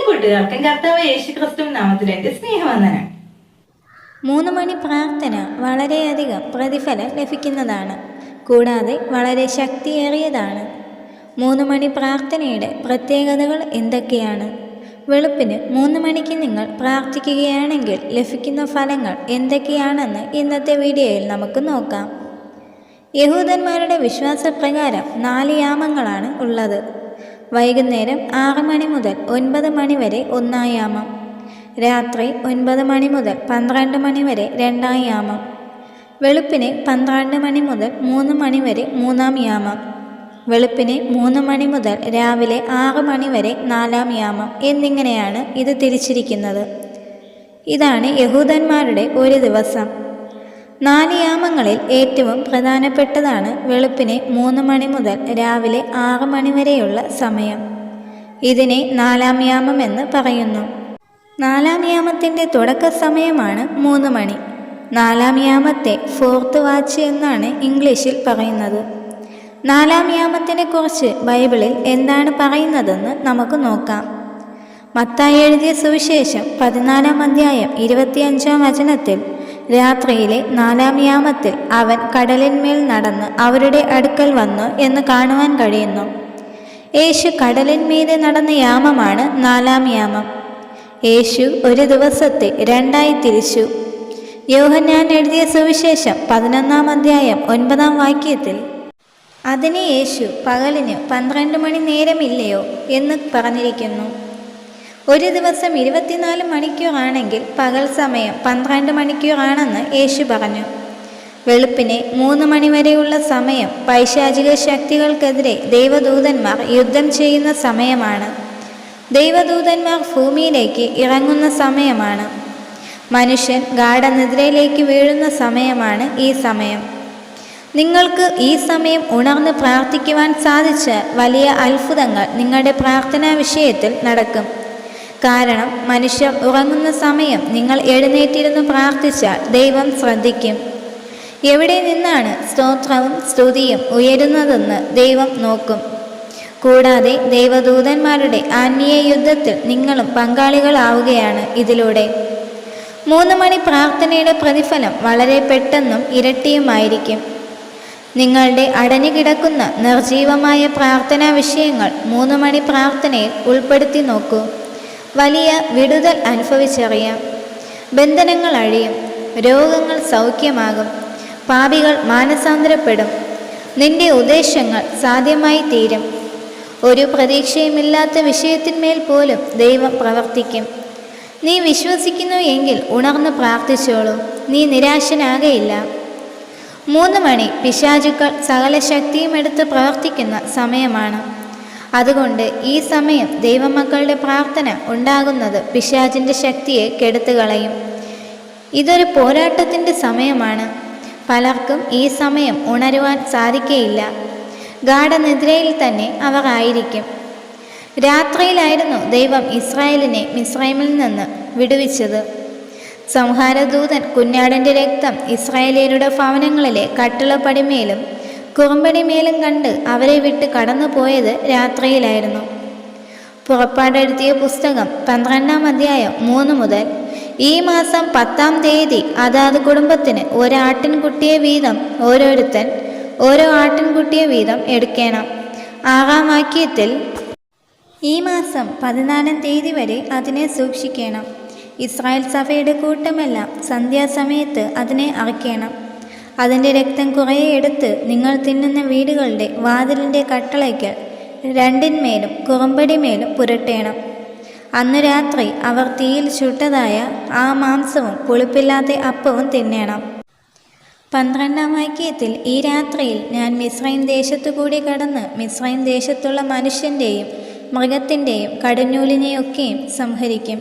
കൂട്ടുകാർക്കും കർത്താവ് യേശുക്രിസ്തു നാമത്തിൽ എൻ്റെ സ്നേഹവന്ദനം. 3 മണി പ്രാർത്ഥന വളരെയധികം പ്രതിഫലം ലഭിക്കുന്നതാണ്, കൂടാതെ വളരെ ശക്തിയേറിയതാണ്. 3 മണി പ്രാർത്ഥനയുടെ പ്രത്യേകതകൾ എന്തൊക്കെയാണ്? വെളുപ്പിന് 3 മണിക്ക് നിങ്ങൾ പ്രാർത്ഥിക്കുകയാണെങ്കിൽ ലഭിക്കുന്ന ഫലങ്ങൾ എന്തൊക്കെയാണെന്ന് ഇന്നത്തെ വീഡിയോയിൽ നമുക്ക് നോക്കാം. യഹൂദന്മാരുടെ വിശ്വാസപ്രകാരം 4 യാമങ്ങളാണ് ഉള്ളത്. വൈകുന്നേരം 6 മണി മുതൽ 9 മണി വരെ 1-ാം യാമം, രാത്രി 9 മണി മുതൽ 12 മണി വരെ 2-ാം യാമം, വെളുപ്പിന് 12 മണി മുതൽ 3 മണി വരെ 3-ാം യാമം, വെളുപ്പിന് 3 മണി മുതൽ രാവിലെ 6 മണി വരെ 4-ാം യാമം എന്നിങ്ങനെയാണ് ഇത് തിരിച്ചിരിക്കുന്നത്. ഇതാണ് യഹൂദന്മാരുടെ ഒരു ദിവസം. 4 യാമങ്ങളിൽ ഏറ്റവും പ്രധാനപ്പെട്ടതാണ് വെളുപ്പിന് 3 മണി മുതൽ രാവിലെ 6 മണി വരെയുള്ള സമയം. ഇതിനെ 4-ാം യാമം എന്ന് പറയുന്നു. 4-ാം യാമത്തിൻ്റെ തുടക്ക സമയമാണ് 3 മണി. 4-ാം യാമത്തെ ഫോർത്ത് വാച്ച് എന്നാണ് ഇംഗ്ലീഷിൽ പറയുന്നത്. 4-ാം യാമത്തിനെ കുറിച്ച് ബൈബിളിൽ എന്താണ് പറയുന്നതെന്ന് നമുക്ക് നോക്കാം. മത്തായി എഴുതിയ സുവിശേഷം 14-ാം അധ്യായം 25-ാം വചനത്തിൽ, രാത്രിയിലെ 4-ാം യാമത്തിൽ അവൻ കടലിന്മേൽ നടന്ന് അവരുടെ അടുക്കൽ വന്നു എന്ന് കാണുവാൻ കഴിയുന്നു. യേശു കടലിന്മീതെ നടന്ന യാമമാണ് 4-ാം യാമം. യേശു ഒരു ദിവസത്തെ 2ആയി തിരിച്ചു. യോഹന്നാൻ എഴുതിയ സുവിശേഷം 11-ാം അധ്യായം 9-ാം വാക്യത്തിൽ, അതിന് യേശു പകലിന് 12 മണി നേരമില്ലയോ എന്ന് പറഞ്ഞിരിക്കുന്നു. ഒരു ദിവസം 24 മണിക്കൂറാണെങ്കിൽ പകൽ സമയം 12 മണിക്കൂറാണെന്ന് യേശു പറഞ്ഞു. വെളുപ്പിനെ 3 മണി വരെയുള്ള സമയം പൈശാചിക ശക്തികൾക്കെതിരെ ദൈവദൂതന്മാർ യുദ്ധം ചെയ്യുന്ന സമയമാണ്. ദൈവദൂതന്മാർ ഭൂമിയിലേക്ക് ഇറങ്ങുന്ന സമയമാണ്. മനുഷ്യൻ ഗാഢനിദ്രയിലേക്ക് വീഴുന്ന സമയമാണ് ഈ സമയം. നിങ്ങൾക്ക് ഈ സമയം ഉണർന്ന് പ്രാർത്ഥിക്കുവാൻ സാധിച്ചാൽ വലിയ അത്ഭുതങ്ങൾ നിങ്ങളുടെ പ്രാർത്ഥനാ വിഷയത്തിൽ നടക്കും. കാരണം മനുഷ്യർ ഉറങ്ങുന്ന സമയം നിങ്ങൾ എഴുന്നേറ്റിരുന്ന് പ്രാർത്ഥിച്ചാൽ ദൈവം ശ്രദ്ധിക്കും. എവിടെ നിന്നാണ് സ്തോത്രവും സ്തുതിയും ഉയരുന്നതെന്ന് ദൈവം നോക്കും. കൂടാതെ ദൈവദൂതന്മാരുടെ ആത്മീയ യുദ്ധത്തിൽ നിങ്ങളും പങ്കാളികളാവുകയാണ് ഇതിലൂടെ. 3 മണി പ്രാർത്ഥനയുടെ പ്രതിഫലം വളരെ പെട്ടെന്നും ഇരട്ടിയുമായിരിക്കും. നിങ്ങളുടെ അടഞ്ഞുകിടക്കുന്ന നിർജീവമായ പ്രാർത്ഥനാ വിഷയങ്ങൾ 3 മണി പ്രാർത്ഥനയിൽ ഉൾപ്പെടുത്തി നോക്കൂ. വലിയ വിടുതൽ അനുഭവിച്ചറിയാം. ബന്ധനങ്ങൾ അഴിയും, രോഗങ്ങൾ സൗഖ്യമാകും, പാപികൾ മാനസാന്തരപ്പെടും, നിന്റെ ഉദ്ദേശങ്ങൾ സാധ്യമായി തീരും. ഒരു പ്രതീക്ഷയുമില്ലാത്ത വിഷയത്തിന്മേൽ പോലും ദൈവം പ്രവർത്തിക്കും. നീ വിശ്വസിക്കുന്നു എങ്കിൽ ഉണർന്ന് പ്രാർത്ഥിച്ചോളൂ, നീ നിരാശനാകയില്ല. 3 മണി പിശാചുക്കൾ സകല ശക്തിയും എടുത്ത് പ്രവർത്തിക്കുന്ന സമയമാണ്. അതുകൊണ്ട് ഈ സമയം ദൈവമക്കളുടെ പ്രാർത്ഥന ഉണ്ടാകുന്നത് പിശാചിൻ്റെ ശക്തിയെ കെടുത്തുകളയും. ഇതൊരു പോരാട്ടത്തിൻ്റെ സമയമാണ്. പലർക്കും ഈ സമയം ഉണരുവാൻ സാധിക്കയില്ല. ഗാഢനിദ്രയിൽ തന്നെ അവർ ആയിരിക്കും. രാത്രിയിലായിരുന്നു ദൈവം ഇസ്രായേലിനെ മിസ്രൈമിൽ നിന്ന് വിടുവിച്ചത്. സംഹാരദൂതൻ കുഞ്ഞാടിൻ്റെ രക്തം ഇസ്രായേലിയരുടെ ഭവനങ്ങളിലെ കട്ടിളപ്പടിമേലും കുറുമ്പടിമേലും കണ്ട് അവരെ വിട്ട് കടന്നു പോയത് രാത്രിയിലായിരുന്നു. പുറപ്പാടെഴുതിയ പുസ്തകം 12-ാം അധ്യായം 3 മുതൽ, ഈ മാസം 10-ാം തീയതി അതാത് കുടുംബത്തിന് ഒരു ആട്ടിൻകുട്ടിയെ വീതം ഓരോരുത്തൻ ഓരോ ആട്ടിൻകുട്ടിയെ വീതം എടുക്കണം. 6-ാം വാക്യത്തിൽ, ഈ മാസം 14-ാം തീയതി വരെ അതിനെ സൂക്ഷിക്കണം. ഇസ്രായേൽ സഭയുടെ കൂട്ടമെല്ലാം സന്ധ്യാസമയത്ത് അതിനെ അറക്കണം. അതിൻ്റെ രക്തം കുറേ എടുത്ത് നിങ്ങൾ തിന്നുന്ന വീടുകളുടെ വാതിലിൻ്റെ കട്ടളയ്ക്ക് 2ന്മേലും കുറുമ്പടിമേലും പുരട്ടേണം. അന്നു രാത്രി അവർ തീയിൽ ചുട്ടതായ ആ മാംസവും പുളിപ്പില്ലാത്ത അപ്പവും തിന്നേണം. 12-ാം വാക്യത്തിൽ, ഈ രാത്രിയിൽ ഞാൻ മിസ്രൈം ദേശത്തു കൂടി കടന്ന് മിസ്രൈം ദേശത്തുള്ള മനുഷ്യൻ്റെയും മൃഗത്തിൻ്റെയും കടുന്നൂലിനെയൊക്കെയും സംഹരിക്കും.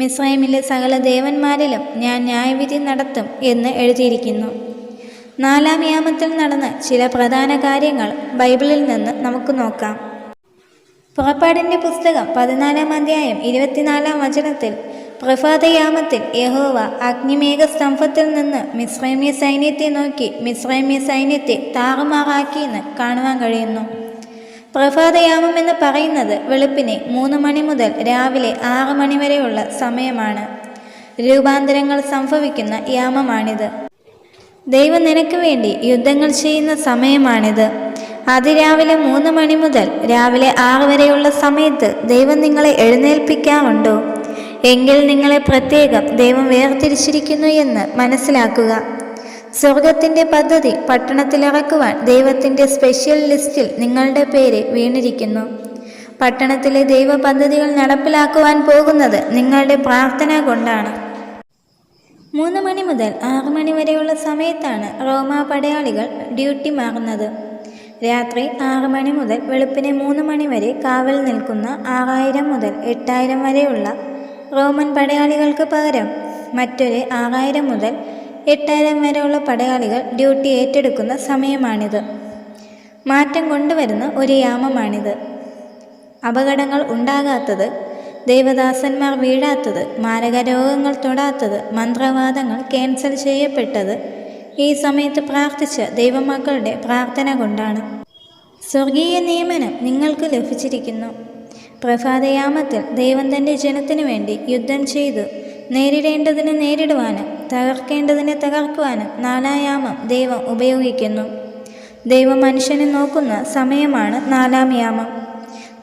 മിസ്രൈമിലെ സകല ദേവന്മാരിലും ഞാൻ ന്യായവിധി നടത്തും എന്ന് എഴുതിയിരിക്കുന്നു. 4-ാം യാമത്തിൽ നടന്ന ചില പ്രധാന കാര്യങ്ങൾ ബൈബിളിൽ നിന്ന് നമുക്ക് നോക്കാം. പുറപ്പാടിൻ്റെ പുസ്തകം 14-ാം അധ്യായം 24-ാം വചനത്തിൽ, പ്രഭാതയാമത്തിൽ യഹോവ അഗ്നിമേഘസ്തംഭത്തിൽ നിന്ന് മിസ്രൈമ്യ സൈന്യത്തെ നോക്കി മിസ്രൈമ്യ സൈന്യത്തെ താറുമാറാക്കിയെന്ന് കാണുവാൻ കഴിയുന്നു. പ്രഭാതയാമം എന്ന് പറയുന്നത് വെളുപ്പിനെ 3 മണി മുതൽ രാവിലെ 6 മണി വരെയുള്ള സമയമാണ്. രൂപാന്തരങ്ങൾ സംഭവിക്കുന്ന യാമമാണിത്. ദൈവം നിനക്ക് വേണ്ടി യുദ്ധങ്ങൾ ചെയ്യുന്ന സമയമാണിത്. അതിരാവിലെ 3 മണി മുതൽ രാവിലെ 6 വരെയുള്ള സമയത്ത് ദൈവം നിങ്ങളെ എഴുന്നേൽപ്പിക്കാറുണ്ടോ? എങ്കിൽ നിങ്ങളെ പ്രത്യേകം ദൈവം വേർതിരിച്ചിരിക്കുന്നു എന്ന് മനസ്സിലാക്കുക. സ്വർഗത്തിൻ്റെ പദ്ധതി പട്ടണത്തിലിറക്കുവാൻ ദൈവത്തിൻ്റെ സ്പെഷ്യൽ ലിസ്റ്റിൽ നിങ്ങളുടെ പേര് വീണിരിക്കുന്നു. പട്ടണത്തിലെ ദൈവ പദ്ധതികൾ നടപ്പിലാക്കുവാൻ പോകുന്നത് നിങ്ങളുടെ പ്രാർത്ഥന കൊണ്ടാണ്. 3 മണി മുതൽ 6 മണി വരെയുള്ള സമയത്താണ് റോമാ പടയാളികൾ ഡ്യൂട്ടി മാറുന്നത്. രാത്രി 6 മണി മുതൽ വെളുപ്പിനെ 3 മണി വരെ കാവൽ നിൽക്കുന്ന 6000 മുതൽ 8000 വരെയുള്ള റോമൻ പടയാളികൾക്ക് പകരം മറ്റൊരു 6000 മുതൽ 8000 വരെയുള്ള പടയാളികൾ ഡ്യൂട്ടി ഏറ്റെടുക്കുന്ന സമയമാണിത്. മാറ്റം കൊണ്ടുവരുന്ന ഒരു യാമമാണിത്. അപകടങ്ങൾ ഉണ്ടാകാത്തത്, ദൈവദാസന്മാർ വീഴാത്തത്, മാരകരോഗങ്ങൾ തൊടാത്തത്, മന്ത്രവാദങ്ങൾ ക്യാൻസൽ ചെയ്യപ്പെട്ടത് ഈ സമയത്ത് പ്രാർത്ഥിച്ച ദൈവമക്കളുടെ പ്രാർത്ഥന കൊണ്ടാണ്. സ്വർഗീയ നിയമനം നിങ്ങൾക്ക് ലഭിച്ചിരിക്കുന്നു. പ്രഭാതയാമത്തിൽ ദൈവം തൻ്റെ ജനത്തിനു വേണ്ടി യുദ്ധം ചെയ്തു നേരിടേണ്ടതിനെ നേരിടുവാനും തകർക്കേണ്ടതിനെ തകർക്കുവാനും 4-ാം യാമം ദൈവം ഉപയോഗിക്കുന്നു. ദൈവം മനുഷ്യനെ നോക്കുന്ന സമയമാണ് 4-ാം യാമം.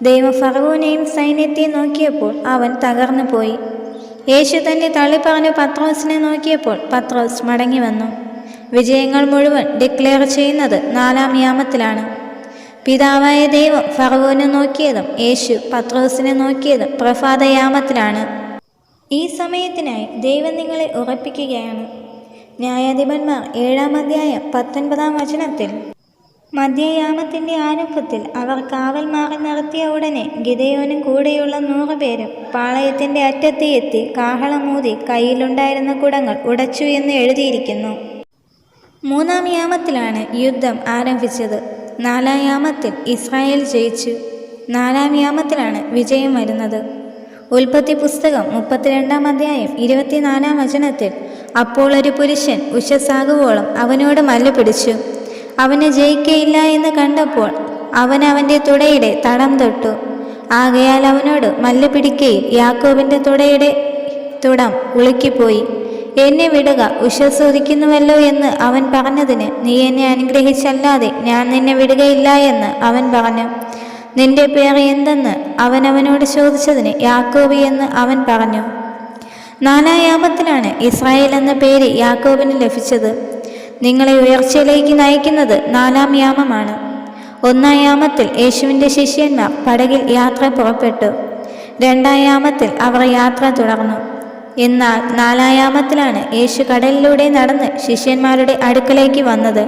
ദൈവം ഫറവോനെയും സൈന്യത്തെയും നോക്കിയപ്പോൾ അവൻ തകർന്നു പോയി. യേശു തന്നെ തള്ളിപ്പറഞ്ഞ് പത്രോസിനെ നോക്കിയപ്പോൾ പത്രോസ് മടങ്ങി വന്നു. വിജയങ്ങൾ മുഴുവൻ ഡിക്ലെയർ ചെയ്യുന്നത് 4-ാം യാമത്തിലാണ്. പിതാവായ ദൈവം ഫറവോനെ നോക്കിയതും യേശു പത്രോസിനെ നോക്കിയതും പ്രഭാതയാമത്തിലാണ്. ഈ സമയത്തിനായി ദൈവം നിങ്ങളെ ഉറപ്പിക്കുകയാണ്. ന്യായാധിപന്മാർ 7-ാം അധ്യായം 19-ാം വചനത്തിൽ, മധ്യയാമത്തിൻ്റെ ആരംഭത്തിൽ അവർ കാവൽ മാറി നിർത്തിയ ഉടനെ ഗിദെയോനും കൂടെയുള്ള 100 പേരും പാളയത്തിൻ്റെ അറ്റത്ത് എത്തി കാഹളമൂതി കയ്യിലുണ്ടായിരുന്ന കുടങ്ങൾ ഉടച്ചു എന്ന് എഴുതിയിരിക്കുന്നു. 3-ാം യാമത്തിലാണ് യുദ്ധം ആരംഭിച്ചത്. 4-ാം യാമത്തിൽ ഇസ്രായേൽ ജയിച്ചു. 4-ാം യാമത്തിലാണ് വിജയം വരുന്നത്. ഉൽപ്പത്തി പുസ്തകം 32-ാം അധ്യായം 24-ാം വചനത്തിൽ, അപ്പോൾ ഒരു പുരുഷൻ ഉഷസ്സാകുവോളം അവനോട് മല്ല് പിടിച്ചു. അവന് ജയിക്കയില്ല എന്ന് കണ്ടപ്പോൾ അവൻ അവൻ്റെ തുടയുടെ തടം തൊട്ടു. ആകയാൽ അവനോട് മല്ല് പിടിക്കയിൽ യാക്കോബിൻ്റെ തുടയുടെ തുടം ഉളുക്കിപ്പോയി. എന്നെ വിടുക, ഉഷസ് ഉദിക്കുന്നുവല്ലോ എന്ന് അവൻ പറഞ്ഞതിന്, നീ എന്നെ അനുഗ്രഹിച്ചല്ലാതെ ഞാൻ നിന്നെ വിടുകയില്ല എന്ന് അവൻ പറഞ്ഞു. നിന്റെ പേർ എന്തെന്ന് അവൻ അവനോട് ചോദിച്ചതിന്, യാക്കോബ് എന്ന് അവൻ പറഞ്ഞു. 4-ാം യാമത്തിലാണ് ഇസ്രായേൽ എന്ന പേര് യാക്കോബിന് ലഭിച്ചത്. നിങ്ങളെ ഉയർച്ചയിലേക്ക് നയിക്കുന്നത് 4-ാം യാമമാണ്. 1-ാം യാമത്തിൽ യേശുവിൻ്റെ ശിഷ്യന്മാർ പടകിൽ യാത്ര പുറപ്പെട്ടു. 2-ാം യാമത്തിൽ അവർ യാത്ര തുടർന്നു. എന്നാൽ 4-ാം യാമത്തിലാണ് യേശു കടലിലൂടെ നടന്ന് ശിഷ്യന്മാരുടെ അടുക്കലേക്ക് വന്നത്.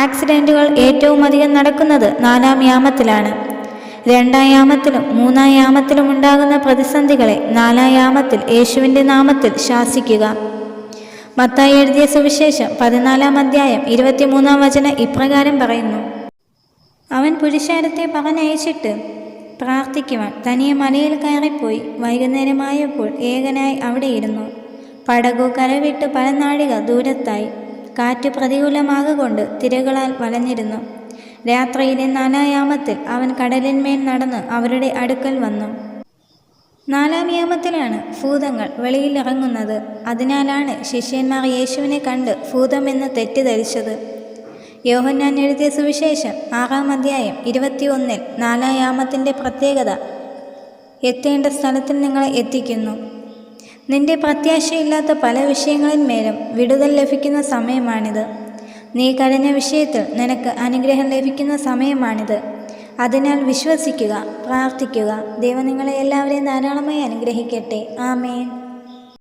ആക്സിഡൻറ്റുകൾ ഏറ്റവും അധികം നടക്കുന്നത് 4-ാം യാമത്തിലാണ്. 2-ാം യാമത്തിലും 3-ാം യാമത്തിലും ഉണ്ടാകുന്ന പ്രതിസന്ധികളെ 4-ാം യാമത്തിൽ യേശുവിൻ്റെ നാമത്തിൽ ശാസിക്കുക. മത്തായി എഴുതിയ സുവിശേഷം 14-ാം അധ്യായം 23-ാം വചനം ഇപ്രകാരം പറയുന്നു, അവൻ പുരുഷാരത്തെ പറഞ്ഞയച്ചിട്ട് പ്രാർത്ഥിക്കുവാൻ തനിയെ മലയിൽ കയറിപ്പോയി. വൈകുന്നേരമായപ്പോൾ ഏകനായി അവിടെ ഇരുന്നു. പടകു കരവിട്ട് പല നാഴിക ദൂരത്തായി. കാറ്റ് പ്രതികൂലമാകൊണ്ട് തിരകളാൽ വലഞ്ഞിരുന്നു. രാത്രിയിലെ 4-ാം യാമത്തിൽ അവൻ കടലിന്മേൽ നടന്ന് അവരുടെ അടുക്കൽ വന്നു. 4-ാം യാമത്തിലാണ് ഭൂതങ്ങൾ വെളിയിൽ ഇറങ്ങുന്നത്. അതിനാലാണ് ശിഷ്യന്മാർ യേശുവിനെ കണ്ട് ഭൂതമെന്ന് തെറ്റിദ്ധരിച്ചത്. യോഹന്നാൻ എഴുതിയ സുവിശേഷം 6-ാം അധ്യായം 21-ൽ 4-ാം യാമത്തിൻ്റെ പ്രത്യേകത എത്തേണ്ട സ്ഥലത്തിൽ നിങ്ങളെ എത്തിക്കുന്നു. നിന്റെ പ്രത്യാശയില്ലാത്ത പല വിഷയങ്ങളിന്മേലും വിടുതൽ ലഭിക്കുന്ന സമയമാണിത്. നീ കരഞ്ഞ വിഷയത്തിൽ നിനക്ക് അനുഗ്രഹം ലഭിക്കുന്ന സമയമാണിത്. അതിനാൽ വിശ്വസിക്കുക, പ്രാർത്ഥിക്കുക. ദൈവം നിങ്ങളെ എല്ലാവരെയും ധാരാളമായി അനുഗ്രഹിക്കട്ടെ. ആമേൻ.